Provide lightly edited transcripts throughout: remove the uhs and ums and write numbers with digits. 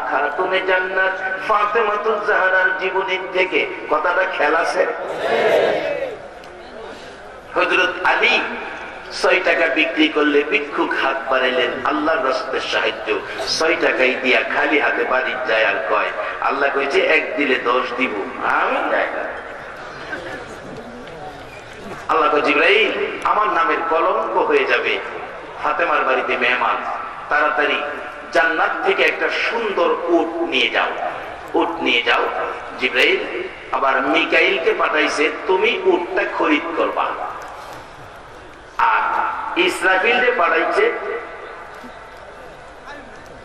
খাতুনে জান্নাত ফাতেমাতুজ জাহরার জীবনী থেকে কথাটা খেয়াল আছে? হযরত আলী 6 টাকা বিক্রি করলে ভিক্ষুক হাত বাড়াইলেন, আল্লাহর রাস্তায় সাহায্য। 6 টাকাই দিয়া খালি হাতে বাড়ি যায় আর কয়, আল্লাহ কইছে 1 দিলে 10 দিব। আমি আল্লাহ কয়, জিবরাইল আমার নামের কলঙ্ক হয়ে যাবে, ফাতেমার বাড়িতে মেহমান, তাড়াতাড়ি জান্নাত থেকে একটা সুন্দর উট নিয়ে যাও, উট নিয়ে যাও। জিবরাইল আবার মিকাইলকে পাঠাইছে, তুমি উটটা খরিদ করবা। আর ইসরাফিলকে পাঠাইছে,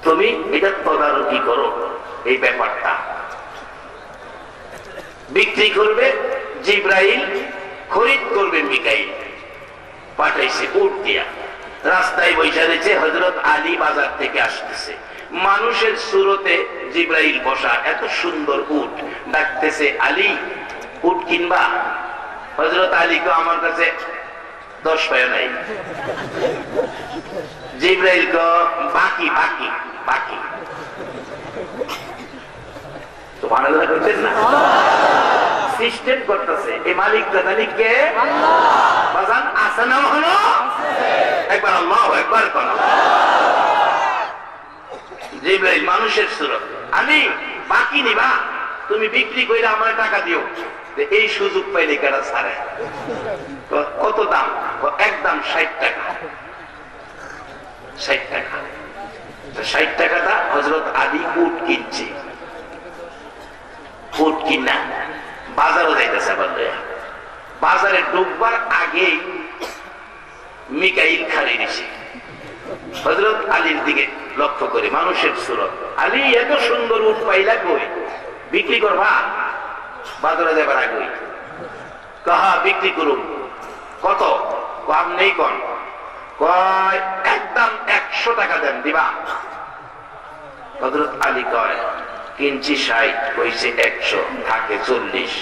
তুমি এটা তদারকি করো, এই ব্যাপারটা বিক্রি করবে জিবরাইল, খরিদ করবে মিকাইল। পাঠাইছে উট দিয়া। রাস্তায় বৈশা রয়েছে হযরত আলী, বাজার থেকে আসতেছে, মানুষের সুরতে জিবরাইল বসা, এত সুন্দর উট। ডাকতেছে, আলী উট কিনবা? হযরত আলী কো, আমার কাছে 10 পয়সা নাই। জিবরাইল কো, বাকি বাকি বাকি। সুবহানাল্লাহ কইতেন না? সিস্টেম করতেছে এই মালিক জানিকে আল্লাহ। বাজান আছে না হলো? একবার আল্লাহু আকবার করো। জিবরাইল মানুষের সুরত, আলী বাকি নিবা? তুমি বিক্রি কইরা আমার টাকা দিও। এই সুযোগ পাইলে কারা ছাড়ে? কত দাম? একদম 60 টাকা। 60 টাকা। 60 টাকাটা হযরত আলী উট কিনছে। উট কিনা বাজারে যাইতেছে। বাজারে ঢুকবার আগে মিকাইল খালি দিছে, হযরত আলীর দিকে লক্ষ্য করে, মানুষের সুরত, আলী এত সুন্দর উট পাইলা কই? বিক্রি করবা? বাজারে যাবার আগে কাহা বিক্রি করুন। কত? কম নেই কোন? কয় একদম 100 টাকা দেন, দিবা? হযরত আলী কয় কিনছি 60, কইছে 100, থাকে 40।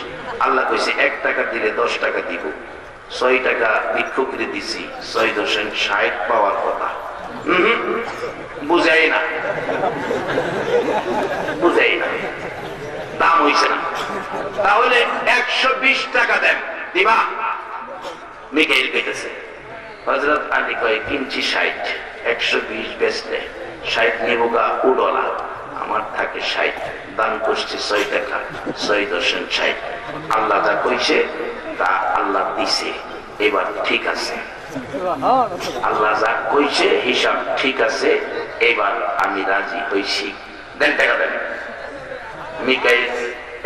আল্লাহ কইছে 1 টাকা দিলে 10 টাকা দিব। 6 টাকা ভিক্ষুকরে দিছি, 6.60 পাওয়ার কথা। বুঝাই না, বুঝাই না, দাম হইছে না। তাহলে 120 টাকা দেন, দিবা? মিকাইল কইতেছে। হযরত আলী কয় কিনছি 60, 120 বেচলে 60 নিব গা উডলা, আমার থাকে 60, দান করছি 6 টাকা, 6.60। আল্লাহ যা কইছে তা আল্লাহ দিছে, এবার ঠিক আছে। আল্লাহ যা কইছে হিসাব ঠিক আছে, এবার আমি রাজি হইছি, দেন টাকা দেন। মিকাইল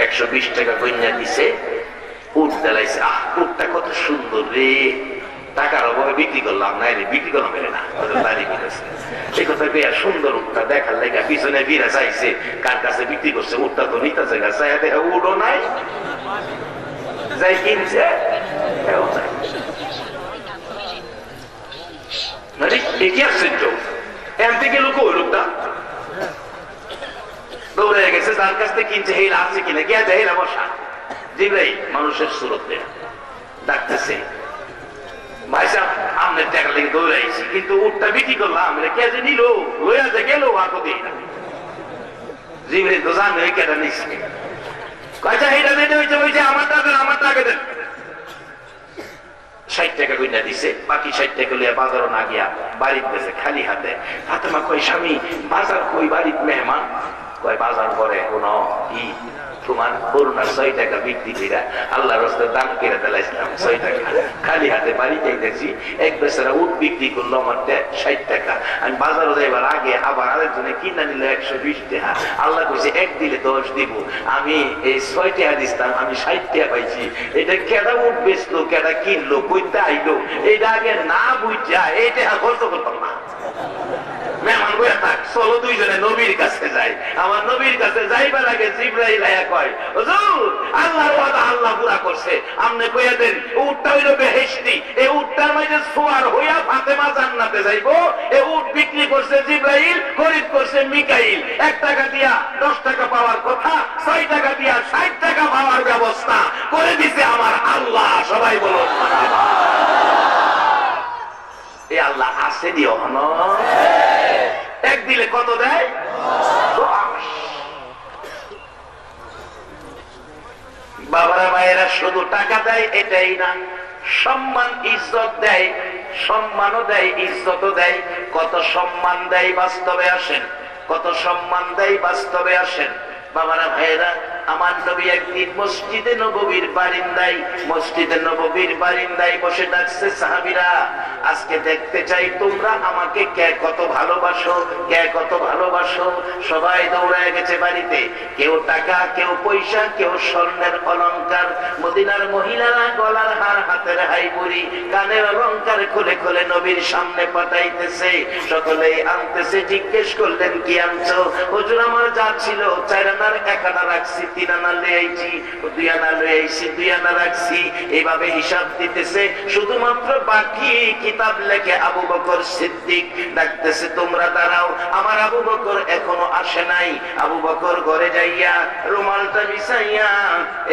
120 টাকা কইনা দিছে, উট দেলাইছে। উটটা কত সুন্দর রে, টাকার অভাবে বিক্রি করলাম না, বিক্রি করলাম না। এই কথা পেয়ে সুন্দর উটটা দেখার লেগে পিছনে বিরা চাইছে, কার কাছে বিক্রি করছে উটটা তো নিতেছে, উটও নাই, যাই কিনছে দৌড়ে গেছে, যার কাছ থেকে কিনছে হেলা আছে কিনা, গিয়া হেলা বসা। জিবরাইল মানুষের সুরতে ডাকতেছে, ভাই সাহেব আপনার টাকা লেগে দৌড়াইছি, কিন্তু উটটা বিক্রি করলাম, কে যে নিল লইয়া যে গেল আতো দিই না। জিবরাইল তো জানে কেটা নিচ্ছে, কয়টা হেটা দিতে হয়েছে, বলছে আমার টাকা দেন, আমার টাকা দেন। 60 টাকা কইনা দিছে, বাকি 60 টাকা লইয়া বাজারও না গিয়া বাড়িতে গেছে খালি হাতে। ফাতেমা কই, স্বামী বাজার কই? বাড়িতে মেহমান। কয় বাজার করে কোন ই তোমার করোনা 6 টাকা বিক্রি কইরা আল্লাহর রাস্তায় দান করে দিলাম 6 টাকা, খালি হাতে বাড়ি যাইতেছি। এক বেচারা উট বিক্রি করলো আমার 60 টাকা, আমি বাজারে যাইবার আগে আবার আরেকজনে কিনা নিল 120 টাকা। আল্লাহ কইছে 1 দিলে 10 দিব, আমি এই 6 টাকা দিতাম, আমি 60 টাকা পাইছি। এটা কেডা উট বেচলো, কেডা কিনলো, কইতে আইলো, এইটা আগে না বুঝা এই টাকা খরচ করতাম না। মেহমান বইয়া থাক, চলো দুইজনে নবীর কাছে যাই। আমার নবীর কাছে যাইবার আগে জিবরাইল আয়া কয়, হুজুর আল্লাহর ওয়াদা আল্লাহ পুরা করছে, আপনি কইয়া দেন উটটা হইল বেহেশতি, এই উটটার মাঝে সোয়ার হইয়া ফাতেমা জান্নাতে যাইবো। এই উট বিক্রি করছে জিবরাইল, খরিদ করছে মিকাইল। 1 টাকা দিয়া 10 টাকা পাওয়ার কথা, 6 টাকা দিয়া 60 টাকা পাওয়ার ব্যবস্থা করে দিছে আমার আল্লাহ। সবাই বলো সুবহানাল্লাহ। আল্লাহ আছে দিও, 1 দিলে কত দেয়? শুধু টাকা দেয় এটাই না, সম্মান ইজ্জত দেয়, সম্মানও দেয় ইজ্জতও দেয়। কত সম্মান দেয় বাস্তবে আসেন, কত সম্মান দেয় বাস্তবে আসেন। বাবারা ভাইয়েরা, আমার নবী একদিন মসজিদে নববীর বারিন্দায়, মসজিদে নববীর বারিন্দায় বসে ডাকছে, সাহাবীরা আজকে দেখতে চাই তোমরা আমাকে কে কত ভালোবাসো, কে কত ভালোবাসো। সবাই দৌড়ায় গেছে বাড়িতে, কেউ টাকা, কেউ পয়সা, কেউ স্বর্ণের অলংকার। মদিনার মহিলারা গলার হার, হাতের হাইবুড়ি, কানের অলংকার খুলে খুলে নবীর সামনে পাঠাইতেছে। সকলেই আনতেছে। জিজ্ঞেস করলেন কি আনছো? হুজুর আমার যা ছিল 4 আনার 1 আনা রাখছি, 3 আনা লয়ে আইছি, 2 আনা লয়ে আইছি, 2 আনা রাখছি। এইভাবে হিসাব দিতেছে। শুধুমাত্র বাকি কিতাব লেখে আবু বকর সিদ্দিক। ডাকতেছে তোমরা দাঁড়াও, আমার আবু বকর এখনো আসে নাই। আবু বকর ঘরে যাইয়া রুমালটা বিছাইয়া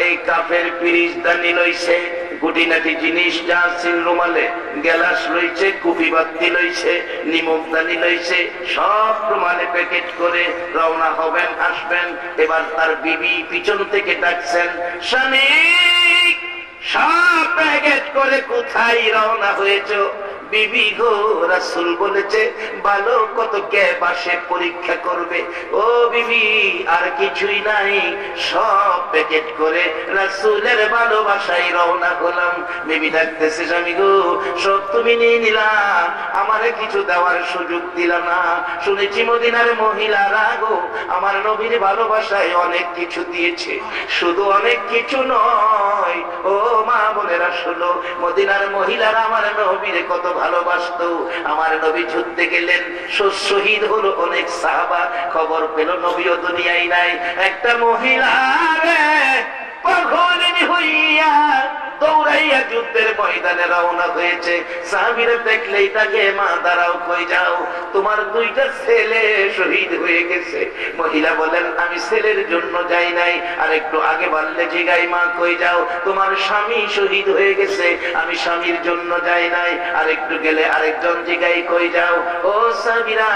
এই কাফের পিরিজদানি লইছে, গুটিনাটি জিনিস যা ছিল রুমালে, গ্যালাস লইছে, কুপি বাতি লইছে, নিমকদানি লইছে, সব রুমালে প্যাকেট করে রওনা হবেন, আসবেন। এবার তার বিবি পিছন থেকে ডাকছেন, স্বামী সব প্যাকেট করে কোথায় রওনা হয়েছ? বিবি গো, রাসূল বলেছে ভালো কত গ্যাপ আসে পরীক্ষা করবে। ও বিবি, আর কিছুই নাই, সব প্যাকেট করে রাসূলের ভালোবাসায় রওনা হলাম। বিবি ডাকতেছে, স্বামী গো সব তুমি নিয়ে নিলা, আমারে কিছু দেওয়ার সুযোগ দিলা না। শুনেছি মদিনার মহিলারা গো আমার নবীর ভালোবাসায় অনেক কিছু দিয়েছে। শুধু অনেক কিছু নয়, ও মা বোনেরা শোনো, মদিনার মহিলারা আমার নবীর কত ভালোবাসতো। আমার নবী যুদ্ধে গেলেন, শহীদ হলো অনেক সাহাবা, খবর পেল নবীও দুনিয়ায় নাই। একটা মহিলা পাগলিনী হইয়া দৌড়াইয়া যুদ্ধের ময়দানে রওনা হয়েছে। সাহাবীরা দেখলেই তাকে, মা দাঁড়াও, কই যাও? তোমার 2টা ছেলে শহীদ হয়ে গেছে। মহিলা বলেন, আমি ছেলের জন্য যাই নাই। আর একটু আগে বললে জিগাই, মা কই যাও? তোমার স্বামী শহীদ হয়ে গেছে, আমি স্বামীর জন্য যাই নাই। আর একটু গেলে আরেকজন জিগাই, কই যাও? ও সাহাবীরা,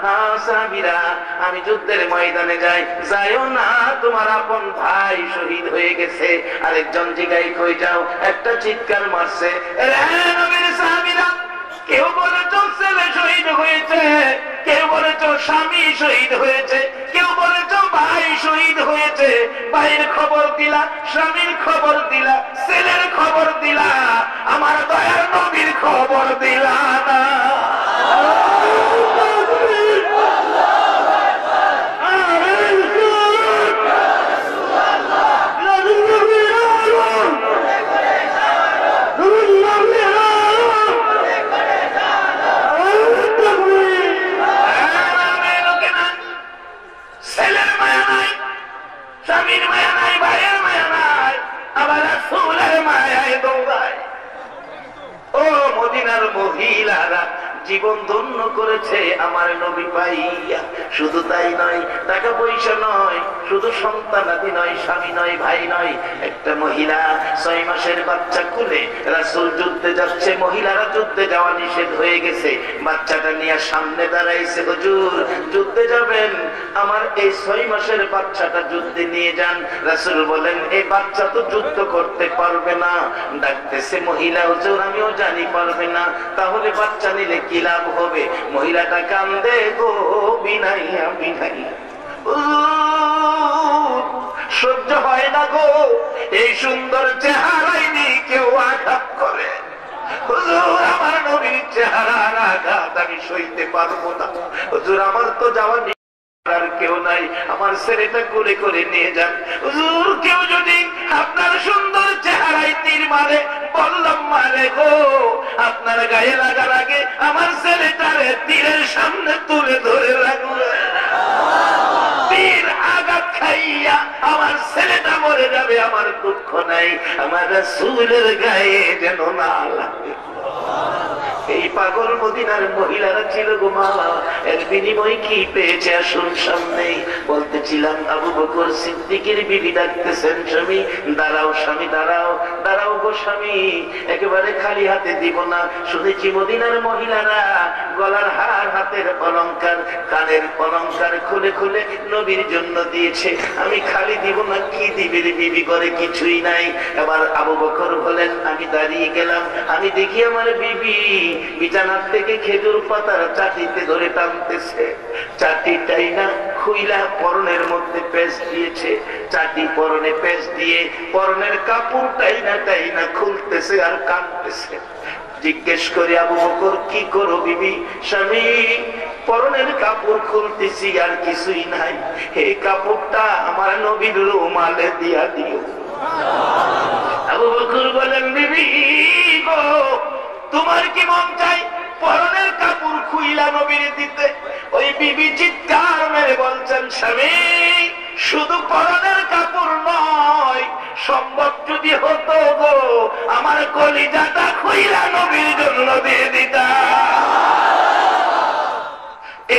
হ্যাঁ সাহাবীরা, আমি যুদ্ধের ময়দানে যাই। যাইও না, তোমার আপন ভাই শহীদ হয়ে গেছে। আরেকজন জিগাই, কই যাও? একটা চিৎকার মারছে, কেউ বলেছ ছেলে শহীদ হয়েছে, কেউ বলেছ স্বামী শহীদ হয়েছে, কেউ বলেছ ভাই শহীদ হয়েছে। ভাইয়ের খবর দিলা, স্বামীর খবর দিলা, ছেলের খবর দিলা, আমার দয়ার নবীর খবর দিলা না। মহিলারা জীবন ধন্য করেছে আমার নবী পাইয়া। শুধু তাই নয়, টাকা পয়সা নয়, শুধু সন্তানাদি নয়, স্বামী নয়, ভাই নয়। একটা মহিলা 6 মাসের বাচ্চা কুলে রাসূল যুদ্ধে যাচ্ছে। মহিলারা যুদ্ধে যাওয়া নিষেধ হয়ে গেছে। বাচ্চাটা নিয়ে সামনে দাঁড়াইছে, হুজুর যুদ্ধে যাবেন, আমার এই 6 মাসের বাচ্চাটা যুদ্ধে নিয়ে যান। রাসূল বলেন, এই বাচ্চা তো যুদ্ধ করতে পারবে না। ডাকতেছে মহিলা, হুজুর আমিও জানি পারবে না, তাহলে বাচ্চা নিলে কি লাভ হবে? মহিলাটা কান্দে গো, বিনাইয়া বিনাইয়া সহ্য হয় না গো, এই সুন্দর চেহারায় নিয়ে কেউ আঘাত করে। হুজুর আমার নবীর চেহারার আঘাত আমি সইতে পারবো না। হুজুর আমার তো যাওয়া আর কেউ নাই, আমার ছেলেটা কোলে করে নিয়ে যান। হুজুর কেউ যদি আপনার সুন্দর চেহারায় তীর মারে, বললাম মারে গো, আপনার গায়ে লাগার আগে আমার ছেলেটারে তীরের সামনে তুলে ধরে রাখবে। তীর আঘাত খাইয়া আমার ছেলেটা মরে যাবে, আমার দুঃখ নাই, আমার রাসূলের গায়ে যেন না লাগে। এই পাগল মদিনার মহিলারা ছিল গো মা, এর বিনিময় কি পেয়েছে আসুন সামনে বলতে বসেছিলাম, আবু বকর সিদ্দিকের বিবি ডাকতেছেন, স্বামী দাঁড়াও, স্বামী দাঁড়াও, দাঁড়াও গো স্বামী, একেবারে খালি হাতে দিব না। শুনেছি মদিনার মহিলারা গলার হার, হাতের অলংকার, কানের অলংকার খুলে খুলে নবীর জন্য দিয়েছে, আমি খালি দিব না। কি দিবে বিবি? করে কিছুই নাই। এবার আবু বকর বলেন, আমি দাঁড়িয়ে গেলাম, আমি দেখি আমার বিবি বিছানার থেকে খেজুর পাতার চাটিতে ধরে টানতেছে। চাটিটাই না খুইলা পরনের মধ্যে পেঁচ দিয়েছে, চাটি পরনে পেঁচ দিয়ে পরনের কাপড়টাই না খুলতেছে আর কাঁদতেছে। জিজ্ঞেস করে, আবু বকর কি করো বিবি? স্বামী পরনের কাপড় খুলতেছি, আর কিছুই নাই, এই কাপড়টা আমার নবীর রুমালে দিয়া দিও। আবু বকর বলেন, বিবি গো, তোমার কি মন চাই পরনের কাপড় খুইলা নবীর দিতে? ওই বিবি চিৎকার মেরে বলছেন, স্বামী শুধু পরনের কাপড় নয়, সম্ভব যদি হতো গো আমার কলিজাটা খুইলা নবীর জন্য দিয়ে দিতা।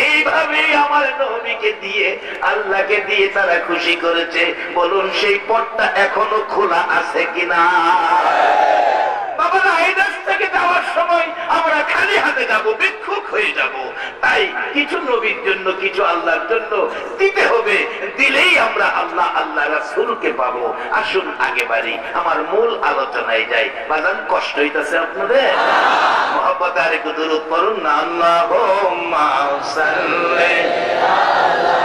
এইভাবে আমার নবীকে দিয়ে, আল্লাহকে দিয়ে তারা খুশি করেছে। বলুন সেই পথটা এখনো খোলা আছে কিনা? বাবারা, এই দেশ থেকে যাওয়ার সময় আমরা খালি হাতে যাব, ভিক্ষুক হয়ে যাব। তাই কিছু নবীর জন্য, কিছু আল্লাহর জন্য দিতে হবে। দিলেই আমরা আল্লাহ, আল্লাহ রাসূলকে পাবো। আসুন আগে বাড়ি, আমার মূল আলোচনায় যাই। বাজান কষ্ট হইতেছে আপনাদের? মহব্বতে আরেকটু দরুদ পড়ুন না। আল্লাহুম্মা সাল্লি আলা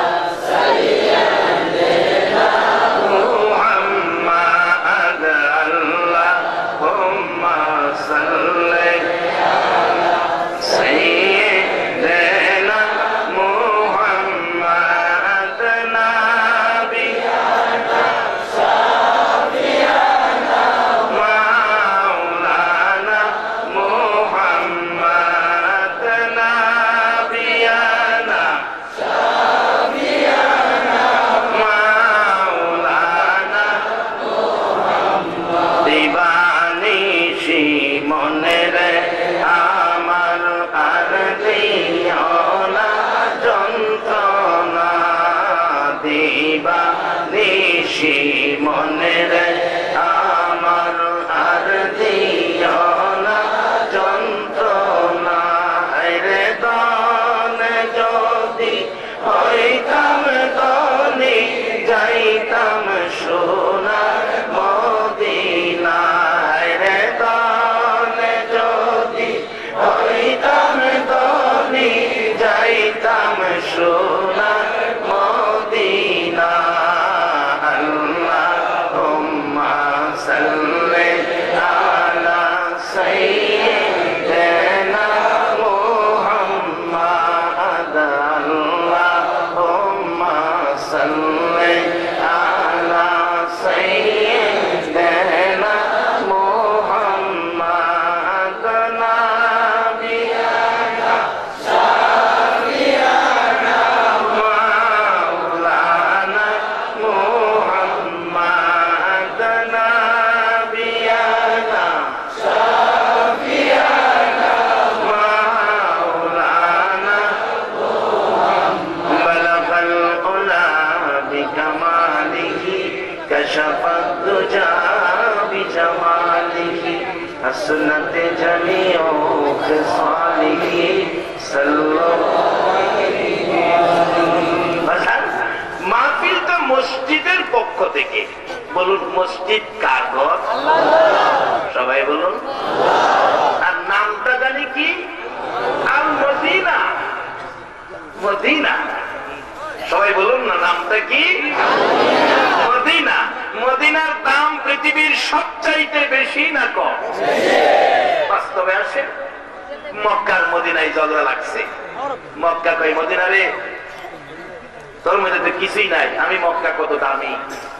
সাইয়্যিদিনা মুহাম্মাদ, আল্লাহুম্মা সাল্লি আলা সাইয়্যিদিনা মুহাম্মাদ, নাবিয়ানা সাফিয়ানা মাওলানা মুহাম্মাদ, নাবিয়ানা সাফিয়ানা মাওলানা মুহাম্মাদ। দিবানিশি মনে রে আমার আর দিও না যন্ত্রণা, দিবানিশি মনে রে আমার আর দিও না যন্ত্রণা। রে দনে যদি হইতাম দনি, যাইতাম সোনার মদিনা। রে দনে যদি হইতাম দনি, যাইতাম সোনার মদিনা। আল্লাহুম্মা সাল্লি আলা সাইয়্যিদিনা মুহাম্মাদ, আল্লাহুম্মা সাল্লি আলা সাইয়্যিদিনা মুহাম্মাদ, নাবিয়ানা সাফিয়ানা মাওলানা মুহাম্মাদ, নাবিয়ানা সাফিয়ানা মাওলানা বলগল উলা বিকামালিহি, কাশাফাত দুজা বিজামালিহি, হাসনাত জামিউ খিসালিহি সাল্লাল্লাহু আলাইহি ওয়াসাল্লাম। মাহফিলটা মসজিদের পক্ষ থেকে। বলুন মসজিদ কার ঘর? সবাই বলুন। আর নামটা জানি কি? আল মদিনা। মদিনা, সবাই বলুন না, নামটা কি? মদিনা। মদিনার দাম পৃথিবীর সবচাইতে বেশি না কম? বাস্তবে আসে। মক্কার মদিনায় ঝগড়া লাগছে। মক্কা কই, মদিনা রে তোর মধ্যে তো কিছুই নাই, আমি মক্কা কত দামি,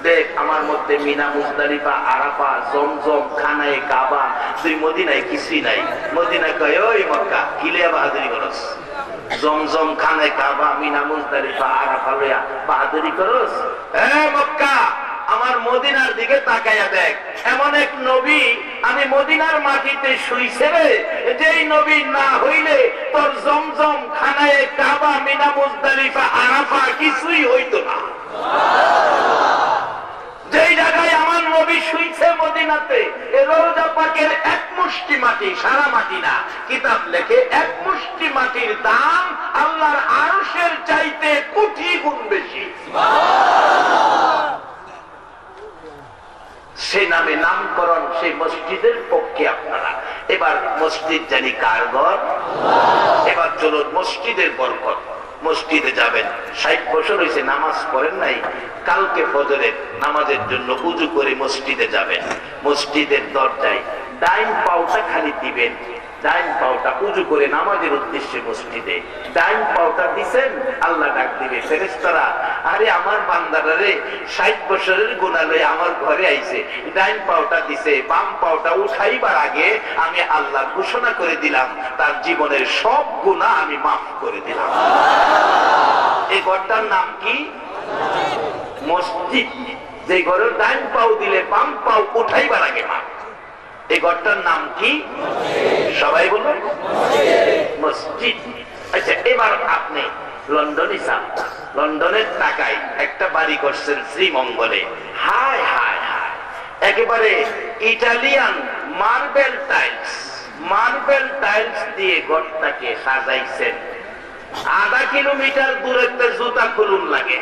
দেখ আমার মধ্যে মিনা, মুজদালিফা, আরাফা, জমজম, খানায়ে কাবা, তুই মদিনায় কিছুই নাই। মদিনা কয়, ওই মক্কা কিলিয়া বাহাদুরি করস, জমজম, খানায়ে কাবা, মিনা, মুজদালিফা, আরাফা লইয়া বাহাদুরি করস? মক্কা আমার মদিনার দিকে তাকাইয়া দেখ, এমন এক নবী আমি মদিনার মাটিতে শুইছে রে, যেই নবী না হইলে তোর জমজম, খানায়ে কাবা, মিনা, মুজদালিফা, আরাফা কিছুই হইতো না। মাটি, সারা মাটি না। কিতাব লেখে এক মুষ্টি মাটির দাম আল্লাহর আরশের চাইতে কোটি গুণ বেশি। সে নামে নামকরণ সেই মসজিদের পক্ষে আপনারা। এবার মসজিদ জানি কার ঘর? এবার চলুন মসজিদের বরকত। মসজিদে যাবেন, 60 বছর হয়েছে নামাজ পড়েন নাই, কালকে ফজরের নামাজের জন্য উজু করে মসজিদে যাবেন। মসজিদের দরজায় ডাইন পাওটা খালি দিবেন, ডাইন পাওটা উজু করে নামাজের উদ্দেশ্যে মসজিদে ডাইন পাওটা দিছেন, আল্লাহ ডাক দিবে, ফেরেশতারা আরে আমার বান্দারা রে 60 বছরের গুনাহ লয়ে আমার ঘরে আইছে, ডাইন পাওটা দিছে, বাম পাওটা উঠাইবার আগে আমি আল্লাহ ঘোষণা করে দিলাম তার জীবনের সব গুনাহ আমি মাফ করে দিলাম। এই ঘরটার নাম কি? মসজিদ। যে ঘরে ডাইন পাও দিলে বাম পাও উঠাইবার আগে মাফ। এই ঘরটার নাম কি? সবাই বলুন মসজিদ। আচ্ছা, এবার আপনি লন্ডনে যান, লন্ডনের টাকায় একটা বাড়ি করছেন শ্রীমঙ্গলে। হায় হায় হায়, একেবারে Italian marble tiles, marble tiles দিয়ে ঘরটাকে সাজাইছেন। 1/2 কিলোমিটার দূরেতে জুতা খুলুন লাগে,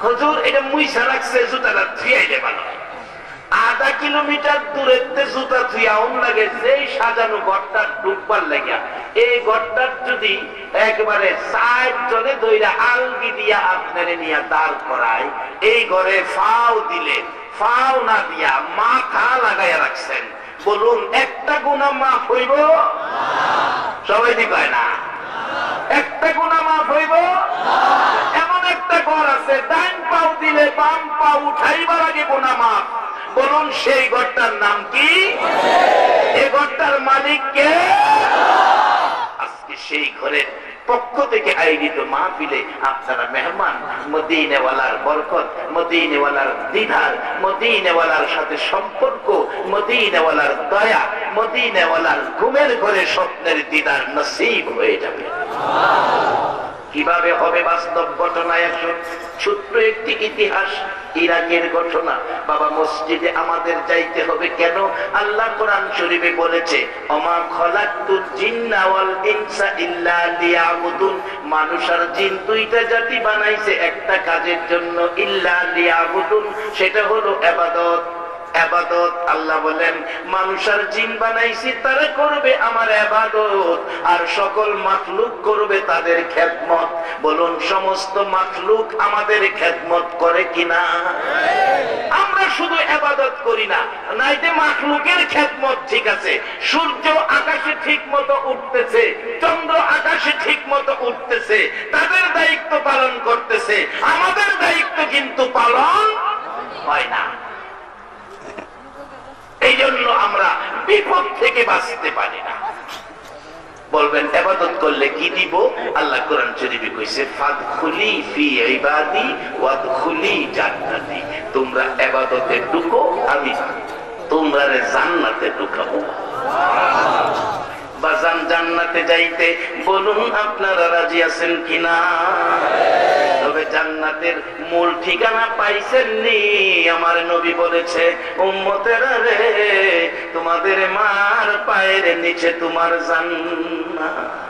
হুজুর এটা মুইসা রাখছে, জুতাটা থুইয়াইলে ভালো। 1/2 কিলোমিটার দূরেতে জুতা থুইয়াউন লাগে, যেই সাজানো ঘরটা ডুববার লাগিয়া। এই ঘরটার যদি একবারে 60 জনে ধইরা আলগি দিয়া আপনারে নিয়ে দাঁড় করায়, এই ঘরে ফাও দিলে, ফাও না দিয়া মাথা লাগাইয়া রাখছেন, বলুন একটা গুনাহ মাফ হইব? সবাই দিবায় না, একটা গুনাহ মাফ হইব? এমন একটা ঘর আছে ডাইন পাও দিলে বাম পাও উঠাইবার আগে গুনাহ মাফ, বলুন সেই ঘরটার নাম কি? এই ঘরটার মালিক কে? আজকে সেই ঘরের পক্ষ থেকে আয়োজিত মাহফিলে আপনারা মেহমান। মদিনাওয়ালার বরকত, মদিনাওয়ালার দিদার, মদিনাওয়ালার সাথে সম্পর্ক, মদিনাওয়ালার দয়া, মদিনাওয়ালার ঘুমের ঘরে স্বপ্নের দিদার নসিব হয়ে যাবে। কিভাবে হবে? বাস্তব ঘটনায় ছোট্ট একটি ইতিহাস, ইরাকের ঘটনা। বাবা মসজিদে আমাদের যাইতে হবে কেন? আল্লাহ কোরআন শরীফে বলেছে, ওমা খলাকতুল জিন্না ওয়াল ইনসা ইল্লা লিয়াবুদুন। মানুষ আর জিন দুইটা জাতি বানাইছে একটা কাজের জন্য, ইল্লা লিয়াবুদুন, সেটা হলো ইবাদত। ইবাদত। আল্লাহ বলেন মানুষ আর জিন বানাইছি তারা করবে আমার ইবাদত, আর সকল মাখলুক করবে তাদের খেদমত। বলুন সমস্ত মাখলুক আমাদের খেদমত করে কিনা? আমরা শুধু ইবাদত করি না, নাইতে মাখলুকের খেদমত ঠিক আছে। সূর্য আকাশে ঠিক মতো উঠতেছে, চন্দ্র আকাশে ঠিক মতো উঠতেছে, তাদের দায়িত্ব পালন করতেছে, আমাদের দায়িত্ব কিন্তু পালন হয় না। এই জন্য আমরা বিপদ থেকে বাঁচতে পারি না। বলবেন ইবাদত করলে কি দিব? আল্লাহ কোরআন শরীফে কইছে, ফাদখুলি ফি ইবাদি ওয়াদখুলি জান্নাতি। তোমরা ইবাদতে ঢুকো, আমি তোমরা জান্নাতে ঢুকাবো। বাজান জান্নাতে যাইতে বলুন আপনারা রাজি আছেন কিনা? তবে জান্নাতের মূল ঠিকানা পাইছেন নি? আমার নবী বলেছে, উম্মতেরা রে, তোমাদের মার পায়ের নিচে তোমার জান্নাত।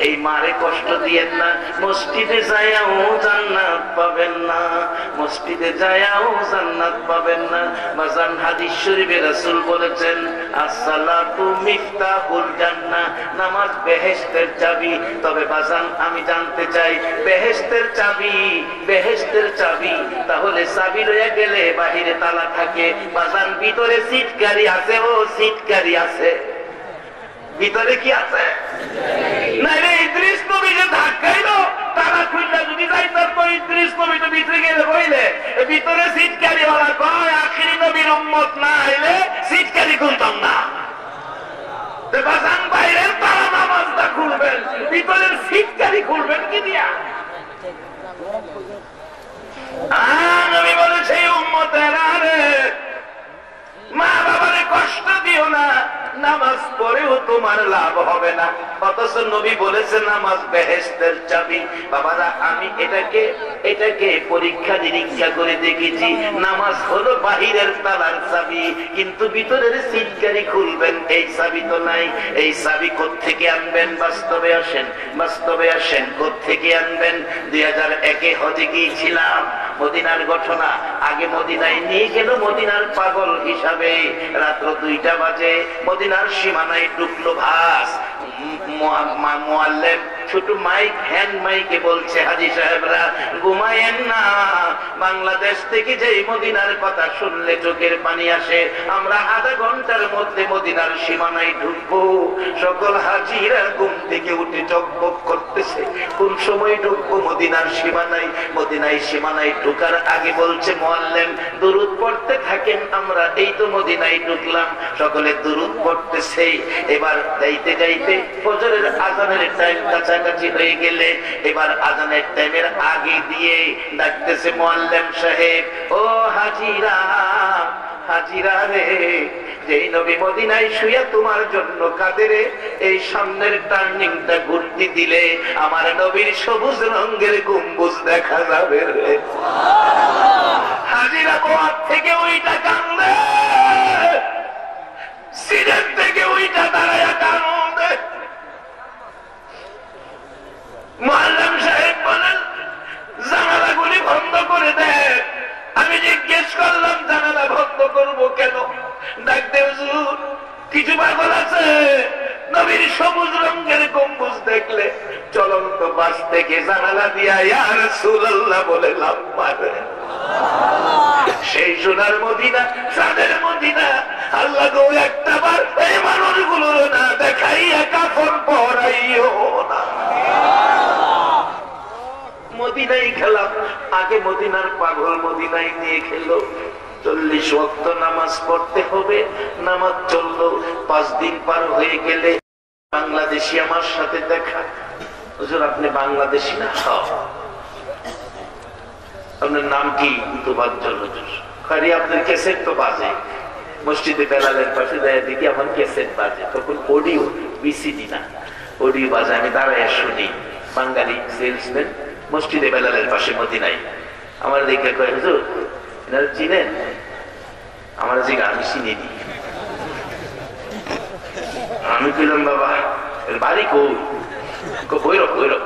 এই মারে কষ্ট দিয়েন না, মসজিদে যায়াও জান্নাত পাবেন না, মসজিদে যায়াও জান্নাত পাবেন না। বাজান হাদিস শরীফে রাসূল বলেছেন, আসসালাতু মিফতাহুল জান্নাহ, নামাজ বেহেশতের চাবি। তবে বাজান আমি জানতে চাই, বেহেশতের চাবি, বেহেশতের চাবি, তাহলে চাবি লইয়া গেলে বাহিরে তালা থাকে, বাজান ভিতরে সিটকারি আছে? ও সিটকারি আছে, ভিতরে কি আছে? নাইলে ইদ্রিস নবী যে ধাক্কাইলো তারা খুললা যদি যাই, তারপর ইদ্রিস নবী তো ভিতরে গেলে বইলে ভিতরে সিটকারি ওরা কয়, আখিরি নবীর উম্মত না হইলে সিটকারি খুলতাম না। বাজান বাইরের তারা নামাজটা খুলবেন, ভিতরের সিটকারি খুলবেন কি দিয়া? নবী বলেছে, উম্মতেরা রে, মা বাবারে কষ্ট দিও না, নামাজ পড়েও তোমার লাভ হবে না। অথচ নবী বলেছে নামাজ বেহেশতের চাবি। বাবারা, আমি এটাকে এটাকে পরীক্ষা নিরীক্ষা করে দেখেছি। নামাজ হলো বাহিরের তালার চাবি, কিন্তু ভিতরের সিটকারি খুলবেন এই চাবি তো নাই। এই চাবি কোত্থেকে আনবেন? বাস্তবে আসেন, বাস্তবে আসেন। কোত্থেকে আনবেন? 2001-এ হজে গিয়েছিলাম, মদিনার ঘটনা। আগে মদিনায় নিয়ে গেল মদিনার পাগল হিসাবে। রাত্র 2টা বাজে মদিনার সীমানায় ঢুকলো ভাস। মুআল্লিম ছোট মাইক, হ্যান্ড মাইকে বলছে, হাজী সাহেবরা ঘুমায়েন না, বাংলাদেশ থেকে যে মদিনার কথা শুনলে চোখের পানি আসে। আমরা আধা ঘন্টার মধ্যে মদিনার সীমানায় ঢুকবো। সকল হাজীরা ঘুম থেকে উঠে চকবক করতেছে, কোন সময় ঢুকবো মদিনার সীমানায়। মদিনায় সীমানায় ঢুকার আগে বলছে মুআল্লিম, দুরূদ পড়তে থাকেন, আমরা এই তো মদিনায় ঢুকলাম। সকলে দুরূদ পড়তেছে। এবার যাইতে যাইতে ফজরের আজানের টাইম কাছাকাছি হয়ে গেলে, এবার আজানের টাইমের আগে দিয়ে ডাকতেছে মুআল্লিম সাহেব, ও হাজিরা, হাজিরা রে, যেই নবী মদিনায় শুয়া তোমার জন্য কাঁদে রে, এই সামনের টার্নিংটা ঘুরতে দিলে আমার নবীর সবুজ রঙের গম্বুজ দেখা যাবে রে। হাজিরা গোয়ার থেকে ওইটা কান্দে, সিলেট থেকে ওইটা দাঁড়ায়া কান্দে। মুআল্লিম সাহেব বলেন, জানালাগুলি বন্ধ করে দেন। আমি জিজ্ঞেস করলাম, জানালা বন্ধ করবো কেন? ডাকতে, হুজুর কিছু পাগল আছে নবীর সবুজ রঙের গম্বুজ দেখলে চলন্ত বাস থেকে জানালা দিয়া ইয়া রাসূলুল্লাহ বলে লাফ মারে। সেই সোনার মদিনা, চাঁদের মদিনা, আল্লাহ গো একটা বার এই মানুষগুলোর না দেখাইয়া কাফন পরাইও না। মদিনায় খেলাম, আগে মদিনার পাগল মদিনায় নিয়ে খেলো। 40 ওয়াক্ত নামাজ পড়তে হবে, নামাজ চললো। 5 দিন পার হয়ে গেলে বাংলাদেশি আমার সাথে দেখা। হুজুর আপনি বাংলাদেশি না? আপনার নাম কি? তোবাজ্জল হুজুর। খালি আপনার ক্যাসেট তো বাজে, মসজিদে বেলালের পাশে যায় দেখি আমার ক্যাসেট বাজে। তখন অডিও, বিসিডি না, অডিও বাজে। আমি দাঁড়ায় শুনি। বাঙালি সেলসম্যান মসজিদে বেলালের পাশে মদিনায়। আমার দেখে কয়, হুজুর এনারা চিনেন? আমার যে আমি চিনি নি। আমি কইলাম, বাবা এর বাড়ি কই? ভৈরব, ভৈরব।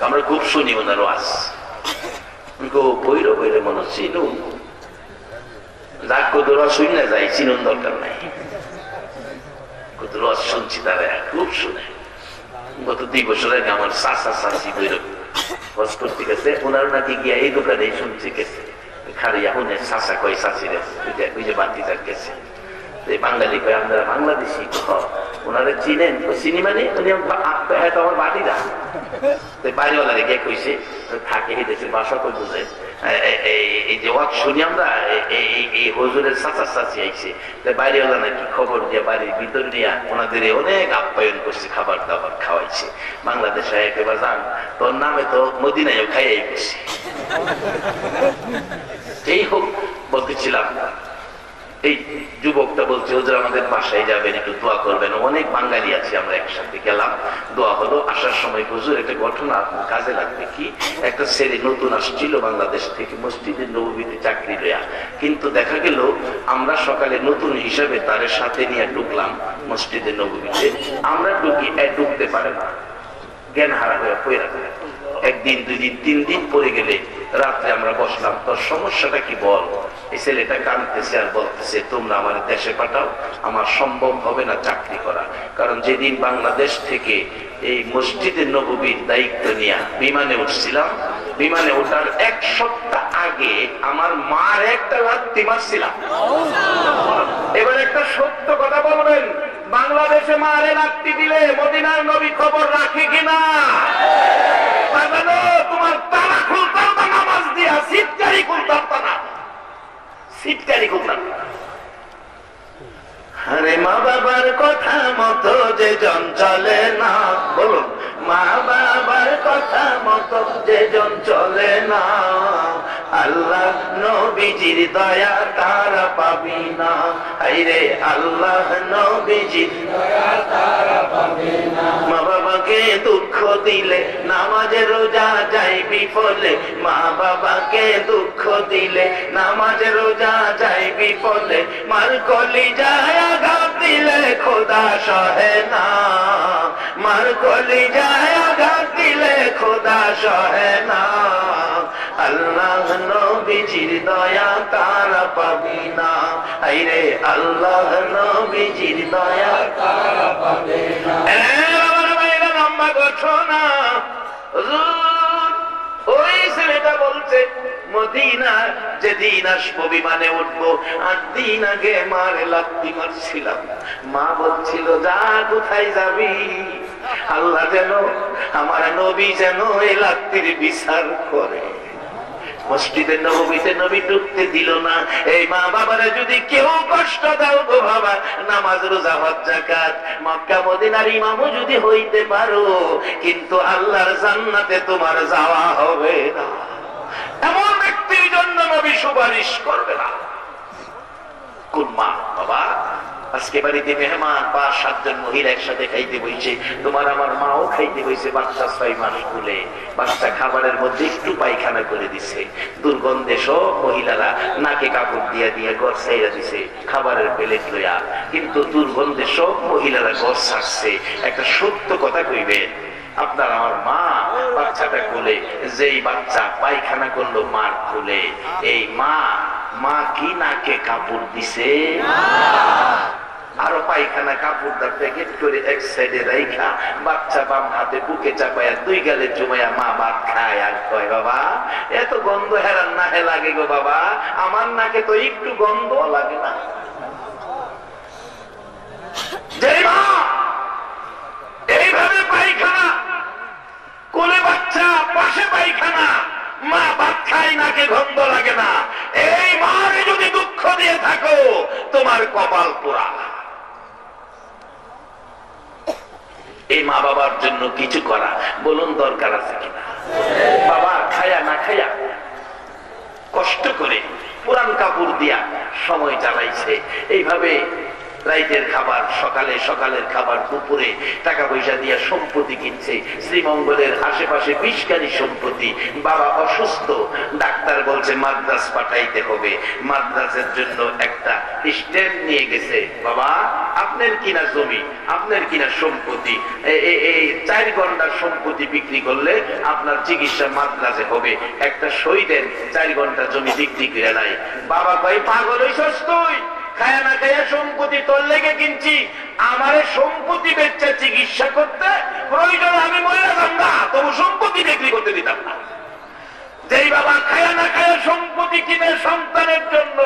আমরা খুব শুনি ওনার ওয়াজ। ভৈরব হইলে মনে চিনু, যাক কদুরা শুনি না যাই, চিনুন দরকার নাই। কদুর ওয়াজ শুনছি, তারা খুব শুনে। গত 2 বছর আগে আমার চাচা চাচি ভৈরব ওয়াজ করতে গেছে, ওনার নাকি গিয়া এই দোকানে শুনছি গেছে। খারিয়া হুনে চাচা কয় চাচিরে, ওই যে বাতিজার গেছে। বাঙালি কয় আমরা বাংলাদেশি। ওনারা চিনেন? চিনি মানে উনি হয়তো আমার বাড়িরা। বাড়িওয়ালারে গিয়ে কইছে, থাকে এই দেশের ভাষা কই বুঝে, এই যে ওয়াজ শুনি আমরা, এই হুজুরের চাচা চাচি আইছে। বাড়িওয়ালা নাকি খবর দিয়ে বাড়ির ভিতর নিয়ে ওনাদের অনেক আপ্যায়ন করছে, খাবার দাবার খাওয়াইছে। বাংলাদেশে একেবারে যান, তোর নামে তো মদিনায়ও খাইয়াই গেছে। এই হোক, বলতেছিলাম এই যুবকটা বলছে, হুজুর আমাদের বাসায় যাবেন, একটু দোয়া করবেন। অনেক বাঙালি আছে, আমরা একসাথে গেলাম, দোয়া হলো। আসার সময় হুজুর একটা ঘটনা কাজে লাগবে। কি? একটা ছেলে নতুন আসছিল বাংলাদেশ থেকে, মসজিদে নববীতে চাকরি লয়া। কিন্তু দেখা গেল আমরা সকালে নতুন হিসাবে তার সাথে নিয়ে ঢুকলাম মসজিদে নববীতে। আমরা ঢুকতে পারে না, জ্ঞান হারা হয়ে পড়ে যায়। 1 দিন 2 দিন 3 দিন পরে গেলে রাত্রে আমরা বসলাম, তোর সমস্যাটা কি বল? এই ছেলেটা কাঁদতেছে আর বলতেছে, তোমরা আমার দেশে পাঠাও, আমার সম্ভব হবে না চাকরি করা। কারণ যেদিন বাংলাদেশ থেকে এই মসজিদে নববীর দায়িত্ব নিয়ে বিমানে উঠছিলাম, বিমানে ওঠার 1 সপ্তাহ আগে আমার মার একটা লাথি মারছিলাম। এবার একটা সত্য কথা বলবেন, বাংলাদেশে মারে লাথি দিলে মদিনার নবী খবর রাখে কিনা? তোমার তালা খুলতাম না, নামাজ দিয়া সিটকারি খুলতাম না, সিটকারি খুলতাম। আরে মা বাবার কথা মতো যে জন চলে না, বলুন, মা বাবার কথা মতো যে জন চলে না, আল্লাহ নবীজির দয়া তারা পাবি না। হায়রে আল্লাহ নবীজির দয়া তারা পাবি না। মা বাবা বাবাকে দুঃখ দিলে নামাজে রোজা যায় বিফলে, মা বাবাকে দুঃখ দিলে নামাজে রোজা যায় বিফলে, মার কলিজায় আঘাত দিলে খোদা সহে না, মার কলিজায় আঘাত দিলে খোদা সহে না। আল্লাহ নবীজির দয়া তারা পাবি না, আইরে আল্লাহ নবীজির দয়া তারা পাবে না। লম্বা ঘটনা, ওই ছেলেটা বলছে মদিনা যেদিন আসবো বিমানে উঠবো, 8 দিন আগে মারে লাত্তি মারছিলাম। মা বলছিল যা কোথায় যাবি, আল্লাহ যেন আমার নবী যেন এই লাত্তির বিচার করে। মসজিদের নববীতে নবী ঢুকতে দিল না। এই মা বাবারা যদি কেউ কষ্ট দাও গো বাবা, নামাজ রোজা হজ যাকাত মক্কা মদিনার ইমামও যদি হইতে পারো, কিন্তু আল্লাহর জান্নাতে তোমার যাওয়া হবে না। এমন ব্যক্তির জন্য নবী সুপারিশ করবে না। কোন মা বাবা আজকে বাড়িতে মেহমান 5-7 জন মহিলা একসাথে খাইতে বইছে, তোমার আমার মাও খাইতে বইছে, বাচ্চা 6 মাস স্কুলে, বাচ্চা খাবারের মধ্যে একটু পায়খানা করে দিছে, দুর্গন্ধে সব মহিলারা নাকে কাপড় দিয়ে দিয়ে ঘর ছাইরা দিছে খাবারের প্লেট লইয়া, কিন্তু দুর্গন্ধে সব মহিলারা ঘর ছাড়ছে। একটা সত্য কথা কইবেন, আপনার আমার মা বাচ্চাটা কোলে, যেই বাচ্চা পায়খানা করলো মার কোলে, এই মা কি নাকে কাপড় দিছে? আরো পায়খানা কাপড়দার প্যাকেট করে এক সাইডে রাইখা বাচ্চা বাম হাতে বুকে চাপায়া 2 গালে জমায়া মা ভাত খায় আর কয় বাবা এত গন্ধ হেরান না হে লাগে গো বাবা, আমার নাকে তো একটু গন্ধ লাগে না। যেই মা এইভাবে পায়খানা কোলে বাচ্চা পাশে পায়খানা, মা ভাত খায় নাকে গন্ধ লাগে না, এই মারে যদি দুঃখ দিয়ে থাকো তোমার কপাল পোড়া। এই মা বাবার জন্য কিছু করা বলুন দরকার আছে কিনা? বাবা খায়া না খায়া কষ্ট করে পুরান কাপড় দিয়া সময় চালাইছে, এইভাবে রাইতের খাবার সকালে, সকালের খাবার দুপুরে, টাকা পয়সা দিয়া সম্পত্তি কিনছে, শ্রীমঙ্গলের আশেপাশে 20 গাড়ি সম্পত্তি। বাবা অসুস্থ, ডাক্তার বলছে মাদ্রাজ পাঠাইতে হবে, মাদ্রাজের জন্য একটা স্ট্যান্ড নিয়ে গেছে। বাবা আপনার কিনা জমি, আপনার কিনা সম্পত্তি, এই 4 ঘন্টার সম্পত্তি বিক্রি করলে আপনার চিকিৎসা মাদ্রাজে হবে, একটা সই দেন, 4 ঘন্টা জমি বিক্রি করে নাই। বাবা কই পাগল হইছস তুই? খায়া না খায়া সম্পত্তি তোর লেগে কিনছি, আমারে সম্পত্তি বেচা চিকিৎসা করতে প্রয়োজন আমি মরে যাম না, তবু সম্পত্তি বিক্রি করতে দিতাম না। যেই বাবা খায়া না খায়া সম্পত্তি কিনে সন্তানের জন্য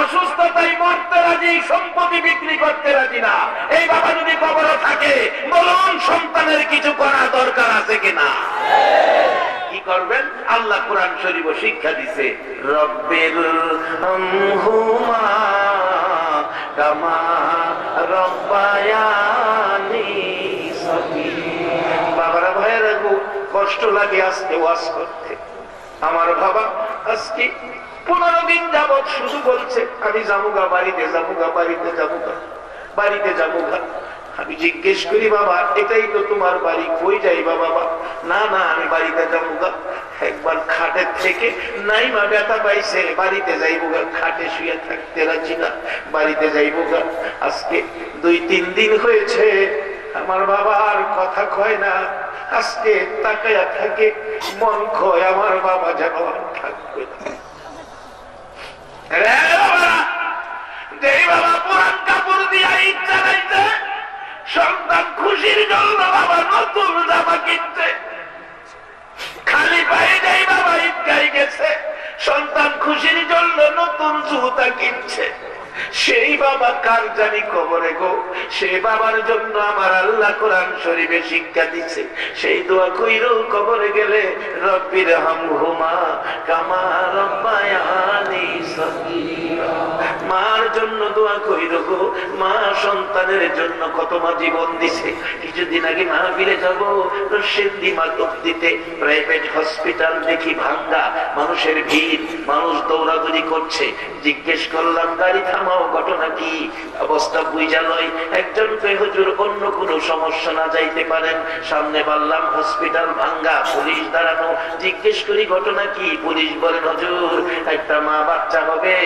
অসুস্থতায় মরতে রাজি, সম্পত্তি বিক্রি করতে রাজি না, এই বাবা যদি কবরে থাকে বলুন সন্তানের কিছু করা দরকার আছে কিনা? কি করবেন? আল্লাহ কোরআন শরীফ শিক্ষা দিছে, রব্বির হামহুমা কামা রব্বায়ানি সগীরা। বাবারা ভাইয়েরা কষ্ট লাগে আজকে ওয়াজ করতে। আমার বাবা আজকে 15 দিন যাবৎ শুধু বলছে আমি যাবুগা বাড়িতে, যাবুগা বাড়িতে, যাবুগা বাড়িতে, যাবুগা। আমি জিজ্ঞেস করি বাবা এটাই তো তোমার বাড়ি, কই যাইবা বাবা? না না আমি বাড়িতে যাবুগা। একবার খাটের থেকে নাইমা ব্যথা পাইছে, বাড়িতে যাইবুগা, খাটে শুয়ে থাকতে রাজি না, বাড়িতে যাইবুগা। আজকে 2-3 দিন হয়েছে আমার বাবা আর কথা কয় না, আজকে তাকায়া থাকে, মন কয় আমার বাবা যেন আর থাকবে না। বাবা পুরান কাপড় দিয়া ঈদ জানাইছে, সন্তান খুশির জন্য বাবা নতুন জামা কিনছে, খালি পায়ে যাই বাবা ঈদ গাই গেছে, সন্তান খুশির জন্য নতুন জুতা কিনছে। সেই বাবা কার জানি কবরে গো, সেই বাবার জন্য আমার আল্লাহ কোরআন শরীফে শিক্ষা দিচ্ছে, সেই দোয়া কইরো কবরে গেলে রব্বির হামহুমা কামা রব্বায়ানি সগীরা। মার জন্য দোয়া কইরো গো। মা সন্তানের জন্য কত মা জীবন দিছে। কিছুদিন আগে মাহফিলে যাবো, সিদ্ধি মাধব দিতে প্রাইভেট হসপিটাল দেখি ভাঙ্গা, মানুষের ভিড়, মানুষ দৌড়াদৌড়ি করছে। জিজ্ঞেস করলাম গাড়ি থামাও, ঘটনা কি? অবস্থা বুঝা লয়। একজন হুজুর অন্য কোনো সমস্যা না যাইতে পারেন, সামনে বললাম হসপিটাল ভাঙ্গা, পুলিশ দাঁড়ানো। জিজ্ঞেস করি ঘটনা কি? পুলিশ বলেন হুজুর একটা মা বাচ্চা হবে,